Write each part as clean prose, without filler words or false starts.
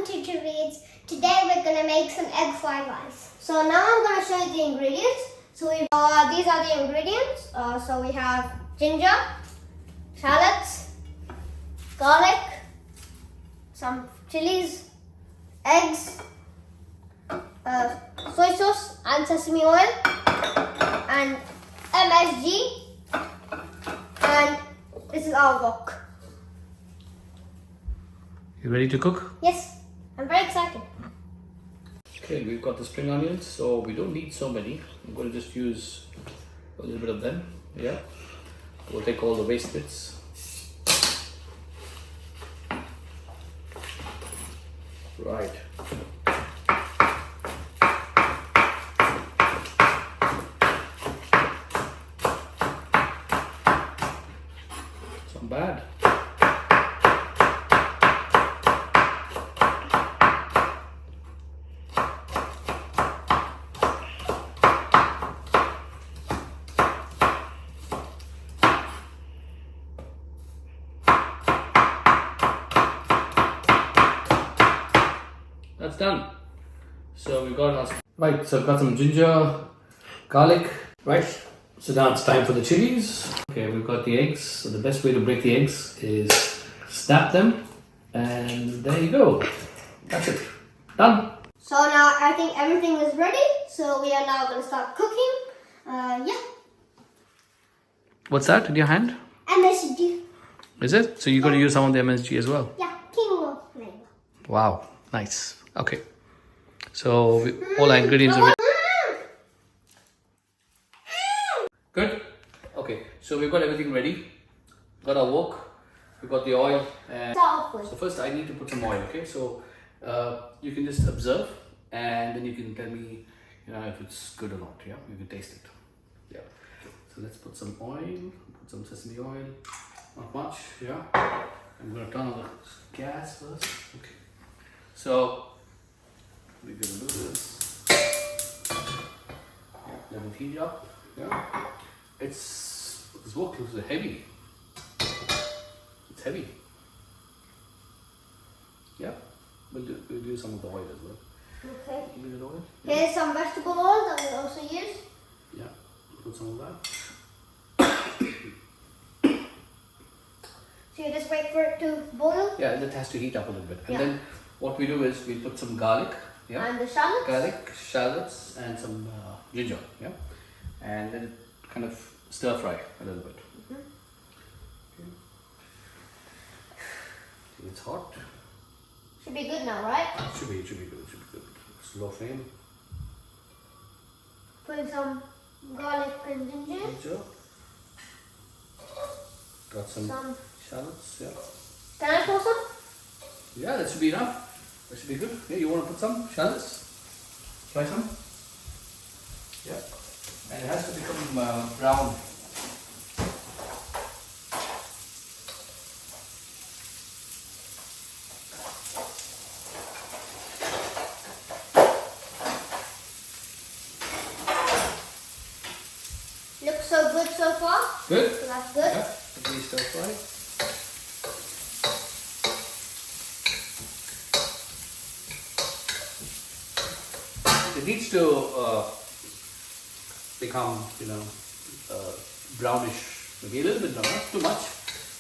welcome to TravEatZ. Today we're going to make some egg fried rice. So now I'm going to show you the ingredients. So these are the ingredients. So we have ginger, shallots, garlic, some chilies, eggs, soy sauce and sesame oil, and MSG, and this is our wok. You ready to cook? Yes, I'm very excited. Okay, we've got the spring onions, so we don't need so many. I'm going to just use a little bit of them. Yeah, we'll take all the waste bits. Right. Some bad. That's done. So we've got our right. So I've got some ginger, garlic. Right. So now it's time for the chilies. Okay, we've got the eggs. So the best way to break the eggs is snap them, and there you go. That's it. Done. So now I think everything is ready. So we are now going to start cooking. Yeah. What's that in your hand? MSG. Is it? So you're going to use some of the MSG as well? Yeah, king of flavor. Wow, nice. Okay. So all our ingredients are ready. Good. Okay. So we've got everything ready. Got our wok. We've got the oil. And so first I need to put some oil. Okay. So you can just observe, and then you can tell me, if it's good or not. Yeah. You can taste it. Yeah. So let's put some oil. Put some sesame oil. Not much. Yeah. I'm gonna turn on the gas first. Okay. So we're gonna do this. Yeah, let it heat up. Yeah. This wok is heavy. It's heavy. Yeah. We'll do some of the oil as well. Okay. A little oil. Yeah. Here's some vegetable oil that we'll also use. Yeah. Put some of that. So you just wait for it to boil. Yeah, it has to heat up a little bit. And Yeah. then what we do is we put some garlic. Yeah. And the shallots. Garlic, shallots, and some ginger. Yeah. And then kind of stir fry a little bit. Okay. It's hot. Should be good now, right? It should be good. Slow flame. Put some garlic and ginger. Ginger. Got some shallots. Yeah. Can I pour some? Yeah, that should be enough. That should be good. Yeah, you want to put some shallots? Try some. Yeah. And it has to become brown. Looks so good so far. Good? So that's good. Yeah. At least stir fry. It needs to become, brownish. Maybe a little bit, not too much.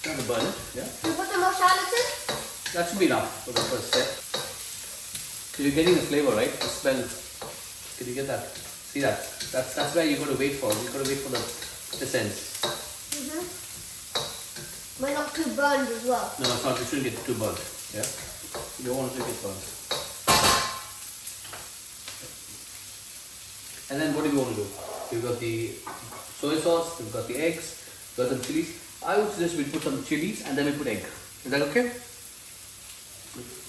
Not to burn it. Yeah. Can you put some more shallots in? That should be enough for the first step. So you're getting the flavor, right? The smell. Can you get that? See that? That's where you're going to wait for. You're going to wait for the sense. We're not too burned as well. No, it's not. You shouldn't get too burnt. Yeah. You don't want to get burnt. And then what do we want to do? We've got the soy sauce. We've got the eggs. We've got some chilies. I would suggest we put some chilies and then we put egg. Is that okay?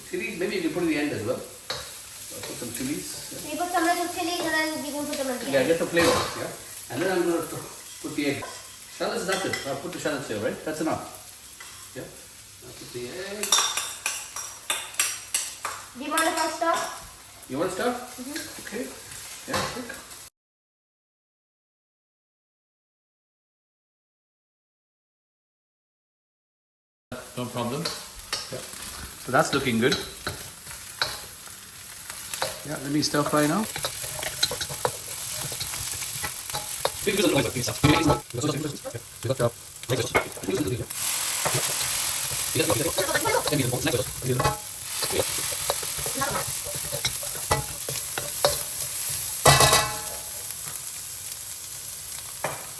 Chilies, maybe you can put it in the end as well. Put some chilies. Yeah. So you put some little chilies and then you can put them in the end. Yeah, get the flavor. Yeah. And then I'm going to put the egg. Shallots, that's it. I'll put the shallots here, right? That's enough. Yeah. I'll put the egg. Do you mind if I start? You want to start? Okay. Yeah, quick. No problem. Yeah. So that's looking good. Yeah, let me stir fry now.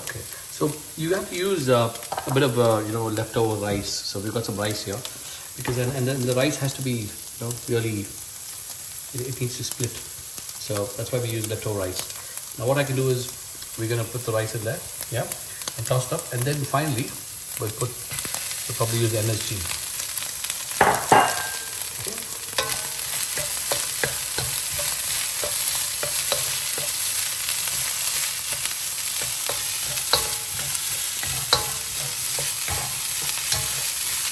Okay, so you have to use a bit of leftover rice. So we've got some rice here, because then the rice has to be really it needs to split. So that's why we use leftover rice. Now what I can do is we're gonna put the rice in there, yeah, and toss it up, and then finally we'll probably use MSG.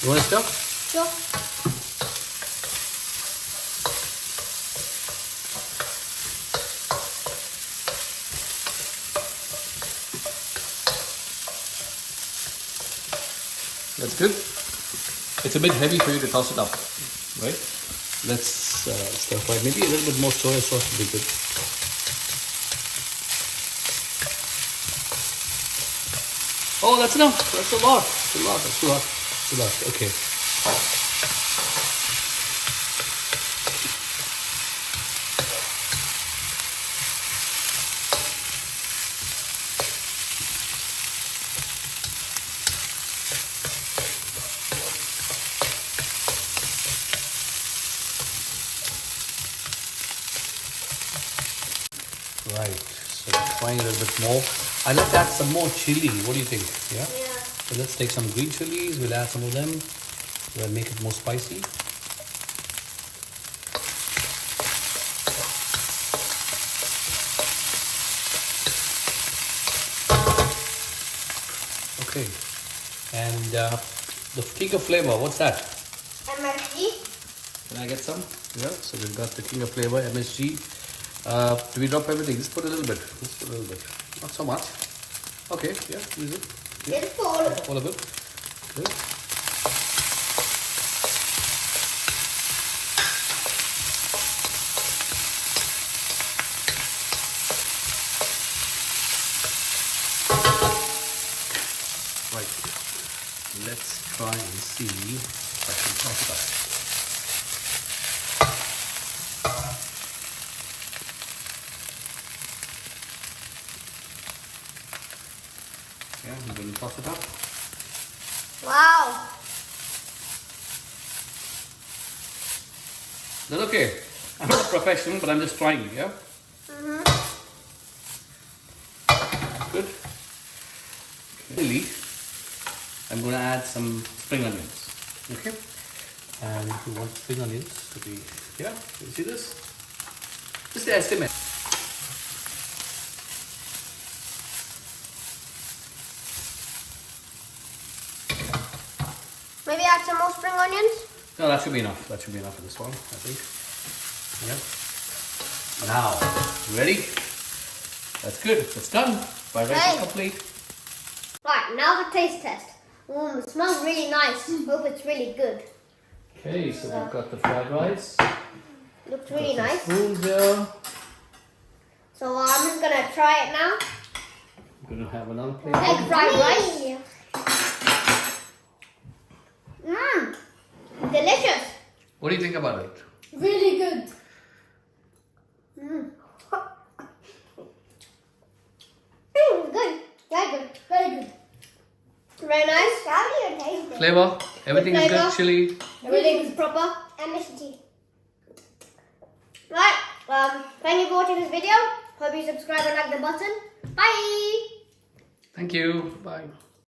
You want to stir? Sure. That's good. It's a bit heavy for you to toss it up, right? Let's stir fry. Maybe a little bit more soy sauce would be good. Oh, that's enough. That's a lot. That's a lot. That's a lot. That's a lot. Okay. Right, so frying a little bit more. I'd like to add some more chili. What do you think? Yeah? Yeah. So let's take some green chilies. We'll add some of them. We'll make it more spicy. Okay. And the king of flavor, what's that? MSG. Can I get some? Yeah, so we've got the king of flavor, MSG. Do we drop everything? Just put a little bit. Just put a little bit. Not so much. Okay, yeah, use it. Yeah. Just pour it. All of it. Good. Right. Let's try and see if I can toss it up. Yeah, I'm going to toss it up. Wow. That's okay. I'm not a professional, but I'm just trying, yeah? Good. Really, I'm going to add some spring onions, okay? And you want spring onions to be, yeah, you see this? Just the estimate. Maybe add some more spring onions. No, that should be enough. That should be enough for this one, I think. Yep. Now, ready? That's good. It's done. Fried rice is complete. Right, now the taste test. It smells really nice. Hope it's really good. Okay, so we've got the fried rice. Looks really nice. Spoons here. So I'm just gonna try it now. We're gonna have another plate. Egg fried rice. Delicious. What do you think about it? Really good. Good. Very good. Very good. Very nice. How do you taste it? Flavor? Everything is flavor. good? Chili? Everything is proper. MSG. Right. Thank you for watching this video. Hope you subscribe and like the button. Bye. Thank you. Bye.